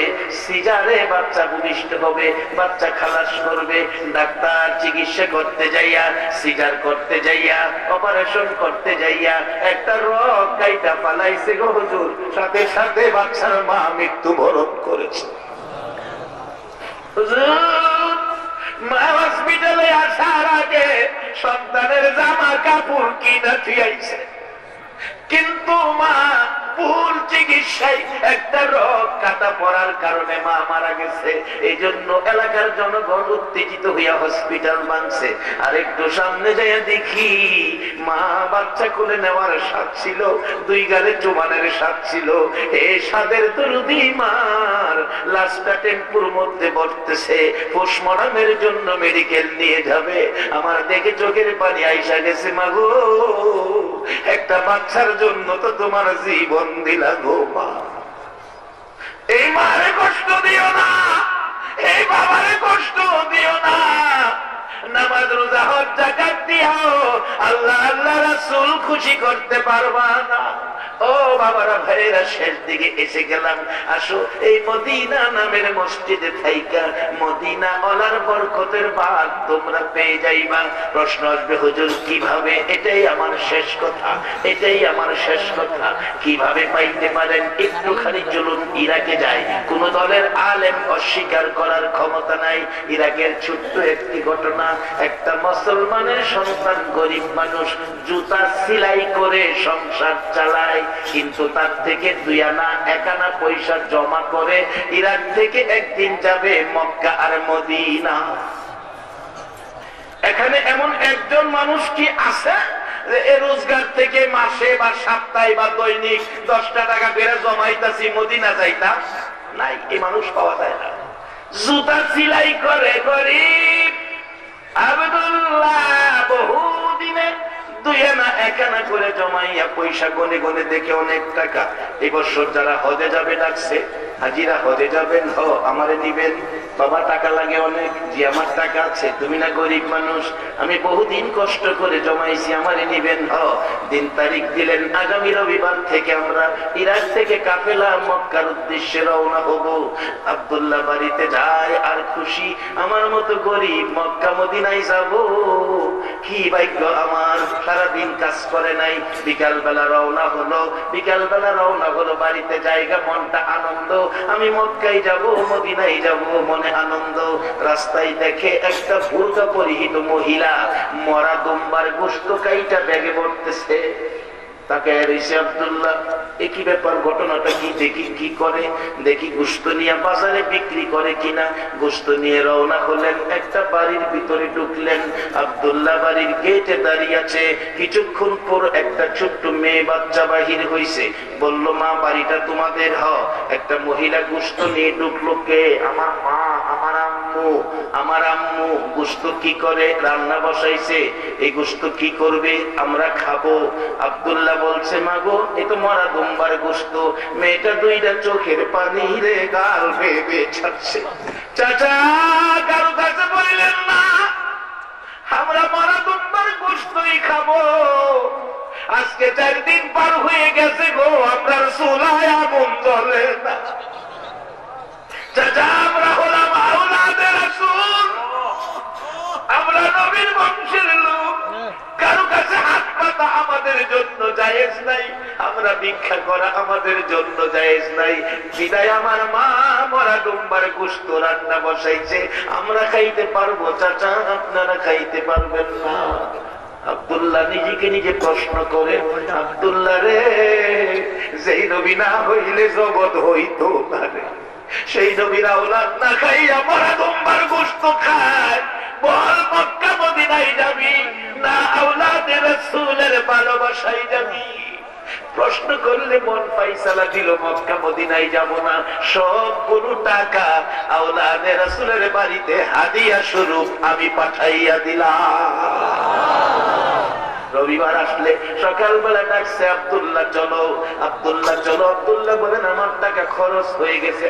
সিজারে বাচ্চা ভূমিষ্ঠ হবে, বাচ্চা খালাস করবে। ডাক্তার চিকিৎসা করতে যাইয়া, সিজার করতে যাইয়া, অপারেশন করতে যাইয়া একটা রগ কাইটা পালাইছে গো হুজুর, সাথে সাথে বাচ্চার মা মৃত্যুবরণ করেছে। হুজুর মা হসপিটালে আসার আগে সন্তানের জামা কাপড় কিনা থিয়াইছে, কিন্তু মা ভুল চিকিৎসায় একটা রোগ কাটা পড়ার কারণে মা মারা গেছে। এই জন্য এলাকার জনগণ উত্তেজিত হইয়া হসপিটাল ভাঙছে। আর একটু সামনে যাইয়া দেখি মা বাচ্চা কোলে নেওয়ার স্বাদ ছিল, দুই গালে চুমানের স্বাদ ছিল। এই স্বাদের দরুদি মার লাশটা টেম্পুর মধ্যে বসতেছে, পোস্টমর্টমের জন্য মেডিকেল নিয়ে যাবে। আমার দেখে চোখের পানি আইসা গেছে। মাগো একটা বাচ্চার জন্য তো তোমার জীবন দিলা গো মা। এই মারে কষ্ট দিও না, এই বাবারে কষ্ট দিও না। নামাজ রোজা হজ যাকাত দিও, আল্লাহ আল্লাহ রাসূল খুশি করতে পারবা না। ও বাবারা ভাইরা, শেষ দিকে এসে গেলাম। আসো এই মদিনা নামের মসজিদে থাইকা মদিনা ওয়ালার বরকতের ভাগ তোমরা পেয়ে যাইবা। প্রশ্ন আসবে হুজুর কিভাবে? এটাই আমার শেষ কথা, এটাই আমার শেষ কথা। কিভাবে পাইতে পারেন? একটুখানি চলুন ইরাকে যাই। কোন দলের আলেম অস্বীকার করার ক্ষমতা নাই। ইরাকের ছোট্ট একটি ঘটনা। একটা মুসলমানের সন্তান, গরিব মানুষ, জুতা সেলাই করে সংসার চালায়, কিন্তু তার থেকে 2 আনা 1 আনা পয়সা জমা করে ইরাক থেকে একদিন যাবে মক্কা আর মদিনা। এখানে এমন একজন মানুষ কি আছে যে এই রোজগার থেকে মাসে বা সপ্তাহে বা দৈনিক 10 টাকা করে জমাইতাছি মদিনা যাইতাম? নাই, এই মানুষ পাওয়া যায় না। জুতা সেলাই করে গরিব আব্দুল্লাহ বহুদিনে 2 আনা 1 আনা করে জমাইয়া পয়সা গনে গনে দেখে অনেক টাকা। এই বছর যারা হজে যাবে ডাকছে, হাজিরা হজে যাবেন, আমারে নিবেন। বাবা টাকা লাগে অনেক। জি আমার টাকা আছে। তুমি না গরিব মানুষ, আমি বহুদিন কষ্ট করে জমাইছি, আমারে নিবেন। দিন তারিখ দিলেন, আগামী রবিবার থেকে আমরা ইরাক থেকে কাফেলা মক্কার উদ্দেশ্যে রওনা হব। আব্দুল্লাহ বাড়িতে যায় আর খুশি, আমার মতো গরিব মক্কা মদিনায় যাব। কি ভাগ্য আমার, সারাদিন কাজ করে নাই, বিকাল বেলা রওনা হলো। বিকাল বেলা রওনা হলো, বাড়িতে জায়গা, মনটা আনন্দ। আমি মক্কায় যাব, মদিনায় যাব, মনে আনন্দ। রাস্তায় দেখে একটা বুরকা পরিহিত মহিলা মরা দুম্বার গোশত কাইটা ব্যাগে ভরতেছে। তাকে আব্দুল্লাহ একই ব্যাপার, ঘটনাটা কি দেখি, কি করে দেখি। গোশত নিয়ে বাজারে বিক্রি করে কিনা। গোশত নিয়ে রওনা হলেন, একটা বাড়ির ভিতরে ঢুকলেন। আব্দুল্লাহ বাড়ির গেটে দাঁড়িয়ে আছে। কিছুক্ষণ পর একটা ছোট্ট মেয়ে বাচ্চা বাহির হইছে। বলল মা বাড়িটা তোমাদের? একটা মহিলা গোশত নিয়ে ঢুকলো। কে? আমার মা, আমার আম্মু। আমার আম্মু গোশত কি করে? রান্না বসাইছে। এই গোশত কি করবে? আমরা খাবো। আব্দুল্লাহ বলছে মাগো এ তো মরা দুম্বার গোশত। মেয়েটা 2টা চোখের পানি রে গাল বেয়ে ছাড়ছে। চাচা কারো কাছে বললেন না, আমরা মরা দুম্বার গোশতই খাবো। আজকে 4 দিন পার হয়ে গেছে গো, আমরা চুলায় আগুন জ্বলে না। চাচা আমরা হলাম আওলাদে রাসূল, আমরা নবীর বংশের লোক। কারো কাছে হাত পাতা আমাদের জন্য জায়েজ নাই, আমরা ভিক্ষা করা আমাদের জন্য জায়েজ নাই। বিদায় আমার মা মরা দুম্বার গোশত রান্না বসাইছে, আমরা খাইতে পারবো চাচা, আপনারা খাইতে পারবেন না। আব্দুল্লাহ নিজেকে নিজে প্রশ্ন করে, আব্দুল্লাহ রে, যেই নবী না হইলে জগৎ হইতো না রে। সেই নবীর আওলাদ না খাইয়া মরা দুম্বার গোশত খায়। বল মক্কা মদিনায় যাবি না আওলাদে রাসূলের ভালোবাসায় যাবি? প্রশ্ন করলে মন ফাইসালা দিল মক্কা মদিনায় যাব না, সবগুলো টাকা আওলাদে রাসূলের বাড়িতে হাদিয়া স্বরূপ আমি পাঠাইয়া দিলাম। রবিবার আসলে সকালবেলা ডাকছে, আব্দুল্লাহ চলো, আব্দুল্লাহ চলো। আব্দুল্লাহ বলেন আমার টাকা খরচ হয়ে গেছে।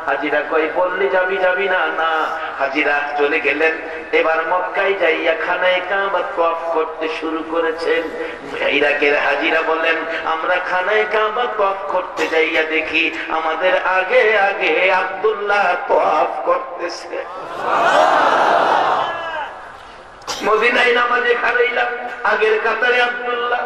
হাজিরা কই বললি যাবি? যাবি না? না। হাজিরা চলে গেলেন। এবার মক্কায় যাইয়া খানায়ে কাবা তওয়াফ করতে শুরু করেছেন। ইরাকের হাজিরা বলেন আমরা খানায়ে কাবা তওয়াফ করতে যাইয়া দেখি আমাদের আগে আগে আব্দুল্লাহ তওয়াফ করতেছে। মদিনায় নামাজে খাড়াইলাম, আগের কাতারে আব্দুল্লাহ।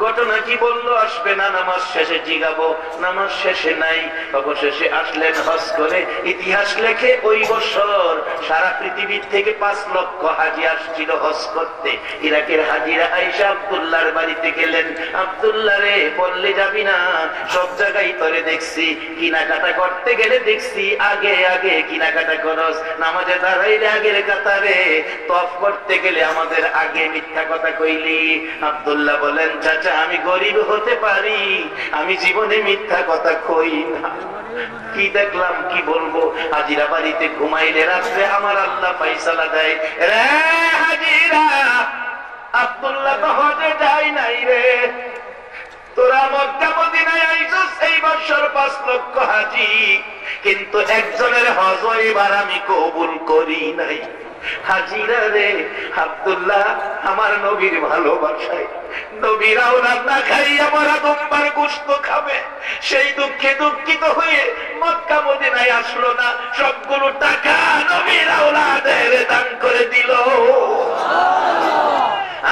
ঘটনা কি বললো? আসবে না, নামাজ শেষে জিগাবো। নামাজ শেষে নাই, অবশেষে আসলেন হজ করে। ইতিহাস লেখে ওই বছর সারা পৃথিবীর থেকে 5 লক্ষ হাজি আসছিল হজ করতে। ইরাকের হাজিরা আয়েশা আব্দুল্লাহর বাড়িতে গেলেন। আব্দুল্লাহ রে বললে যাবি না? সব জায়গায় তোরে দেখছি, কিনাকাটা করতে গেলে দেখছি আগে আগে কিনাকাটা করস, নামাজে দাঁড়াইলে আগের কাতারে, তওয়াফ করতে গেলে আমাদের আগে মিথ্যা কথা কইলি। আব্দুল্লাহ বলেন চাচা আমি গরিব হতে পারি, আমি জীবনে মিথ্যা কথা কই না। কি দেখলাম কি বলবো? হাজিরা বাড়িতে ঘুমাইলে রাত্রে আমার আল্লাহ ফাইসালা দেয়, রে হাজিরা আব্দুল্লাহ তো হজে যায় নাই রে, তোরা মক্কা মদিনায় আইছস এই বছর 5 লক্ষ হাজি, কিন্তু একজনের হজ এবার আমি কবুল করি নাই। হাজিরা রে, আব্দুল্লাহ আমার নবীর ভালোবাসায় নবীর আওলাদ না খাইয়া মরা দুম্বার গোশত খাবে, সেই দুঃখে দুঃখিত হয়ে মক্কা মদিনায় আসলো না, সবগুলো টাকা নবীর আওলাদের দান করে দিল।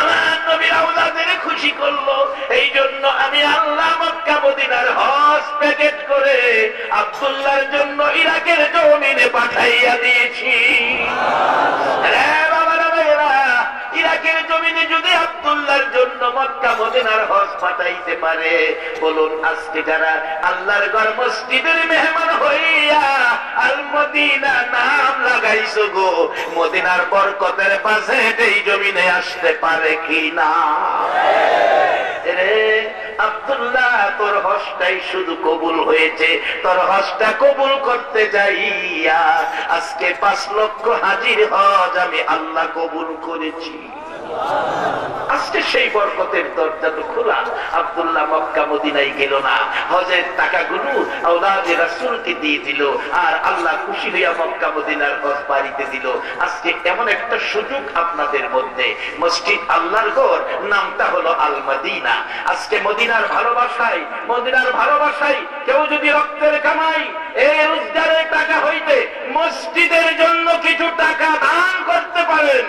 আমার নবীর আওলাদের খুশি করলো, এই জন্য আমি আল্লাহ মক্কা মদিনার হজ প্যাকেট করে আব্দুল্লাহর জন্য ইরাকের জমিনে পাঠাইয়া দিয়েছি। ইরাকের জমিনে যদি আব্দুল্লাহর জন্য মক্কা মদিনার হজ পাঠাইতে পারে, বলুন আজকে যারা আল্লাহর ঘর মসজিদের মেহমান হইয়া আল মদিনা নাম লাগাইছো গো, মদিনার বরকতের পাশে এই জমিনে আসতে পারে কি না? রে আব্দুল্লাহ তোর হজটাই শুধু কবুল হয়েছে, তোর হজটা কবুল করতে যাইয়া আজকে 5 লক্ষ হাজির হজ আমি আল্লাহ কবুল করেছি। আজকে সেই বরকতের দরজা তো খোলা। আব্দুল্লাহ মক্কা মদিনায় গেল না, হজের টাকাগুলো আওলাদে রাসূলকে দিয়ে দিল, আর আল্লাহ খুশি হইয়া মক্কা মদিনার হজ বাড়িতে দিল। আজকে এমন একটা সুযোগ আপনাদের মধ্যে, মসজিদ আল্লাহর ঘর নামটা হলো আল মদিনা। আজকে মদিনার ভালোবাসায় কেউ যদি রক্তের কামাই এই রোজগারের টাকা হইতে মসজিদের জন্য কিছু টাকা দান করতে পারেন,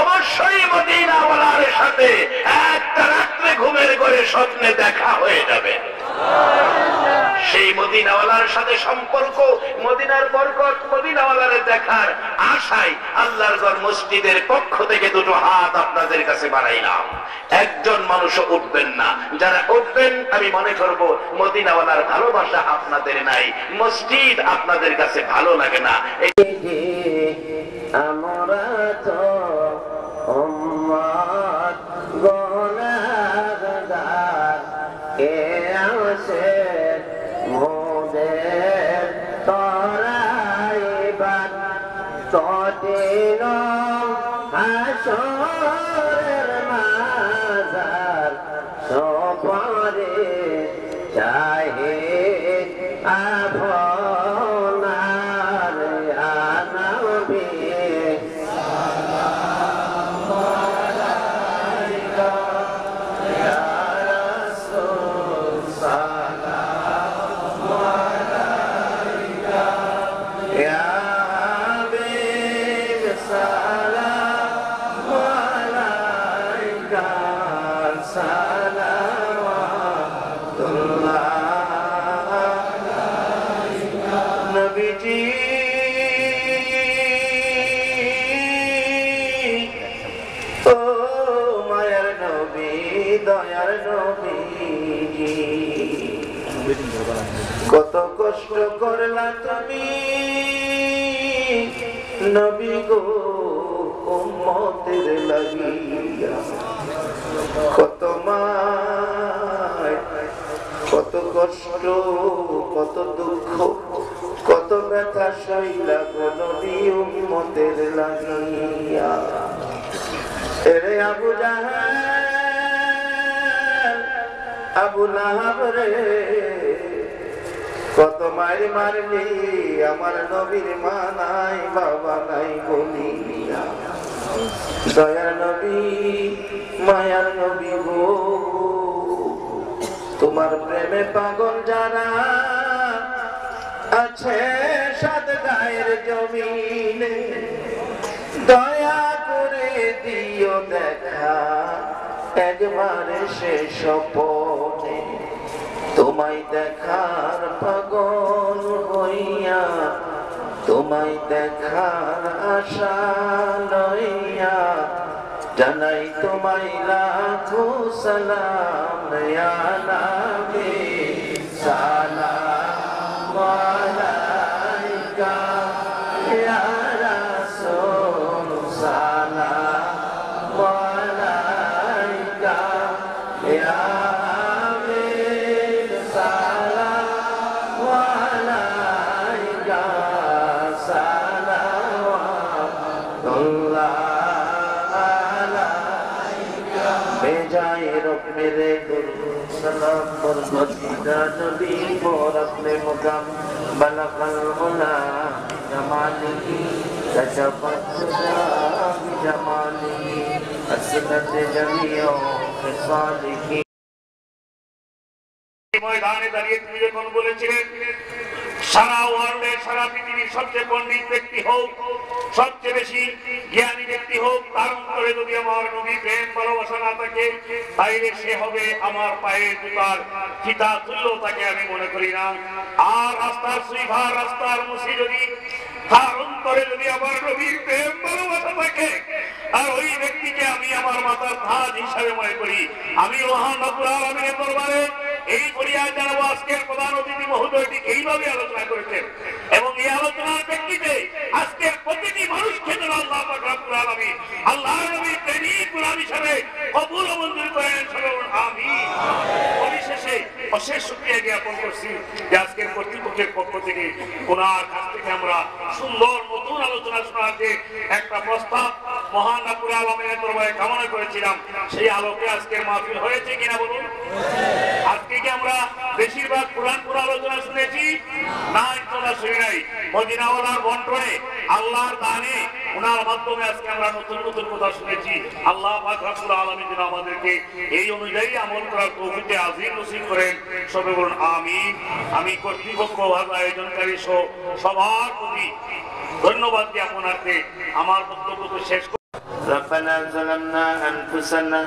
অবশ্যই মদিনাওয়ালার সাথে একটা রাত্রে ঘুমের ঘরে স্বপ্নে দেখা হয়ে যাবে। সেই মদিনাওয়ালার সাথে সম্পর্ক, মদিনার বরকত, মদিনাওয়ালার দেখার আশায় আল্লাহর ঘর মসজিদের পক্ষ থেকে 2 হাত আপনাদের কাছে বাড়াইলাম। একজন মানুষও উঠবেন না, যারা উঠবেন আমি মনে করব মদিনাওয়ালার ভালোবাসা আপনাদের নাই, মসজিদ আপনাদের কাছে ভালো লাগে না। আমরা তো উম্মত গুনাহগার, কে আসে মোদের তরাইবার, কঠিন হাসরের মাঝার সপরে চাহে আপনার আনবী। কত কষ্ট করলা তুমি নবী গো উম্মতের লাগিয়া, কত মায় কত কষ্ট, কত দুঃখ, কত ব্যথা সইলা গো নবী উম্মতের লাগিয়া। এরে আবু জাহেল, আবু লাহাব রে, কত মায়ের মারলি আমার নবীর মা নাই বাবা নাই বলিয়া। দয়ার নবী, মায়ার নবী গো, তোমার প্রেমে পাগল যারা আছে সাত গায়ের জমিনে, দয়া করে দিও দেখা একবারে সে স্বপনে। তোমায় দেখার পাগল হইয়া, তোমায় দেখার আশা লইয়া, জানাই তোমায় লাখো সালাম ইয়া নবী, সালাম আলাইকা ইয়া রাসূল, সালাম আলাইকা ইয়া হাবিব, সালাম আলাইকা, সালাওয়াতুল্লাহ मेरे गुरु सलाम पर मदीना नबी और अपने मुकाम बलगल मुला जमाली कशफत जमाली असनत जमियों खिसालिही। ময়দানে দাঁড়িয়ে তিনি যখন বলেছিলেন সারা ওয়ার্ল্ডে, সারা পৃথিবীর সবচেয়ে পণ্ডিত ব্যক্তি হোক, সবচেয়ে বেশি জ্ঞানী ব্যক্তি হোক, তার অন্তরে যদি আমার নবী প্রেম ভালোবাসা না থাকে, তাইলে সে হবে আমার পায়ের জুতার ফিতা তুল্য, তাকে আমি মনে করি না। আর রাস্তার সুইভার, রাস্তার মুসি যদি তার অন্তরে যদি আমার নবীর প্রেম ভালোবাসা থাকে, আর ওই ব্যক্তিকে আমি আমার মাথার তাজ হিসাবে মনে করি। আমি মহান রব্বুল আলামিনের দরবারে এই ফরিয়াদ জানাবো, আজকের প্রধান অতিথি মহোদয় ঠিক এইভাবে আলোচনা করেছেন, এবং এই আলোচনার ব্যক্তিতে আজকের প্রতিটি মানুষকে যেন আল্লাহ পাক রব্বুল আলামিন আল্লাহর নবীর প্রেমিক গোলাম হিসেবে কবুল ও মঞ্জুর করেন, সকল আমিন। পরিশেষে অশেষ শুকরিয়া জ্ঞাপন করছি যে আজকের কর্তৃপক্ষের পক্ষ থেকে ওনার কাছ থেকে আমরা সুন্দর নতুন আলোচনা শোনার যে একটা প্রস্তাব মহান রব্বুল আলামিনের দরবারে কামনা করেছিলাম, সেই আলোকে আজকের মাহফিল হয়েছে কিনা বলুন? আজকে কি আমরা বেশিরভাগ কোরআন আলোচনা শুনেছি? না, ইনশাআল্লাহ শুনি নাই। মদিনাওয়ালার বন্টনে, আল্লাহর দানে, ওনার মাধ্যমে আজকে আমরা নতুন নতুন কথা শুনেছি। আল্লাহ পাক রব্বুল আলামিন যেন আমাদেরকে এই অনুযায়ী আমল করার তৌফিক আজিম নসিব করেন, সবে বলুন আমিন। আমি কর্তৃপক্ষ, আয়োজনকারী সবার প্রতি ধন্যবাদ জ্ঞাপনার্থে আমার বক্তব্য শেষ। ربنا ظلمنا أنفسنا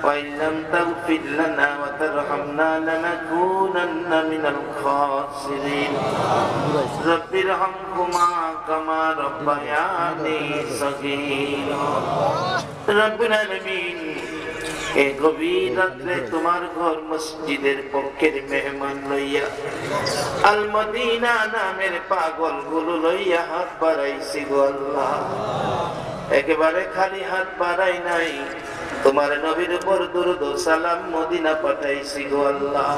وإن لم تغفر لنا وترحمنا لنكونن من الخاسرين رب ارحمهما كما ربياني صغيرا رب العالمين এই গভীর রাত্রে তোমার ঘর মসজিদের পক্ষের মেহমান লইয়া আল মদিনা নামের পাগল গুলো লইয়া হাত বাড়াইছি গো আল্লাহ। একেবারে খালি হাত বাড়াই নাই, তোমার নবীর উপর দুরূদ ও সালাম মদিনা পাঠাইছি গো আল্লাহ।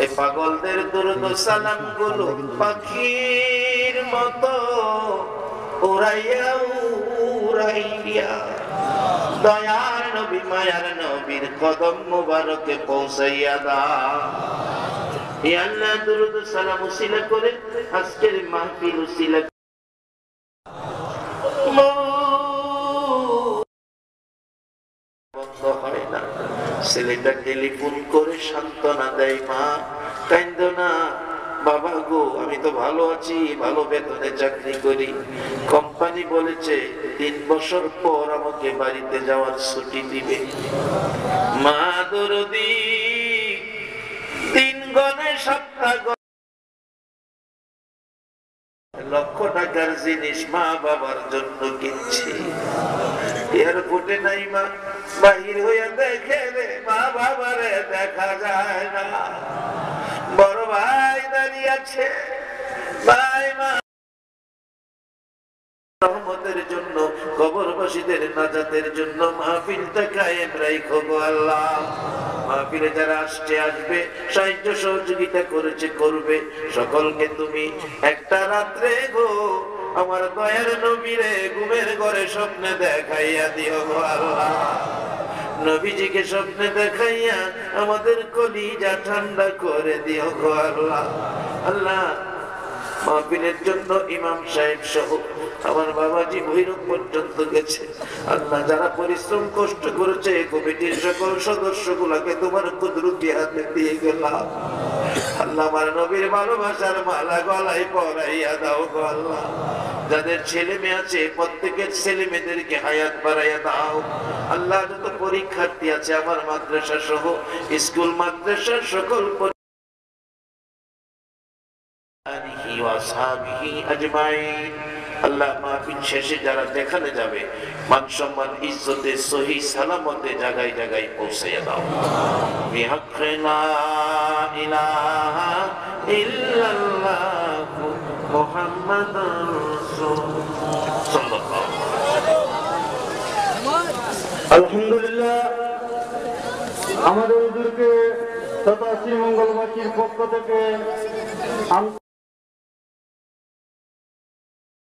এই পাগলদের দুরূদ ও সালাম গুলো পাখির মতো উড়াইয়া উড়াইয়া দয়ার নবী মায়ার নবীর কদম মুবারকে পৌঁছাইয়া দাও। হে আল্লাহ, দুরূদ ও সালাম উসিলা করে আজকের মাহফিল উসিলা হয় না। ছেলেটা টেলিফোন করে সান্ত্বনা দেয়, মা কাইন্দ না, বাবা গো আমি তো ভালো আছি, ভালো বেতনে চাকরি করি, কোম্পানি বলেছে 3 বছর পর আমাকে বাড়িতে যাওয়ার ছুটি দিবে। মা দরদি 3 গণে সপ্তাহ লক্ষ টাকার জিনিস মা বাবার জন্য কিনছি, এয়ারপোর্টে নাই মা, বাহির হইয়া দেখে রে মা বাবারে দেখা যায় না। বড় ভাই দাঁড়িয়ে আছে, ভাই মা রহমতের জন্য কবর কবরবাসীদের নাজাতের জন্য মাহফিলটা কায়েম রাখো গো আল্লাহ। মাহফিলে যারা আসছে আসবে, সাহায্য সহযোগিতা করেছে করবে, সকলকে তুমি একটা রাত্রে গো আমার দয়ার নবীরে ঘুমের ঘরে স্বপ্নে দেখাইয়া দিও গো আল্লাহ। নবীজিকে স্বপ্নে দেখাইয়া আমাদের কলিজা ঠান্ডা করে দিও গো আল্লাহ। আল্লাহ মাহফিলের জন্য ইমাম সাহেব সহ আমার বাবাজি ভৈরব পর্যন্ত গেছে। আল্লাহ যারা পরিশ্রম কষ্ট করেছে, কমিটির সকল সদস্য গুলাকে তোমার কুদরতি হাতে দিয়ে গেলাম। আল্লাহ আমার নবীর ভালোবাসার মালা গলায় পরাইয়া দাও গো আল্লাহ। যাদের ছেলে মেয়ে আছে প্রত্যেকের ছেলে মেয়েদেরকে হায়াত বাড়াইয়া দাও আল্লাহ। যত পরীক্ষার্থী আছে আমার মাদ্রাসা সহ স্কুল মাদ্রাসার সকল আল্লাহ মাহফিল শেষে যারা যেখানে যাবে মান সম্মান ইজ্জতে সহি সালামতে জায়গায় জায়গায় পৌঁছাইয়া দাও। বিহাক্কে লা ইলাহা ইল্লাল্লাহ মুহাম্মাদুর রাসূলুল্লাহ। আলহামদুলিল্লাহ, আমাদের হুজুরকে তথা শ্রীমঙ্গলবাসীর পক্ষ থেকে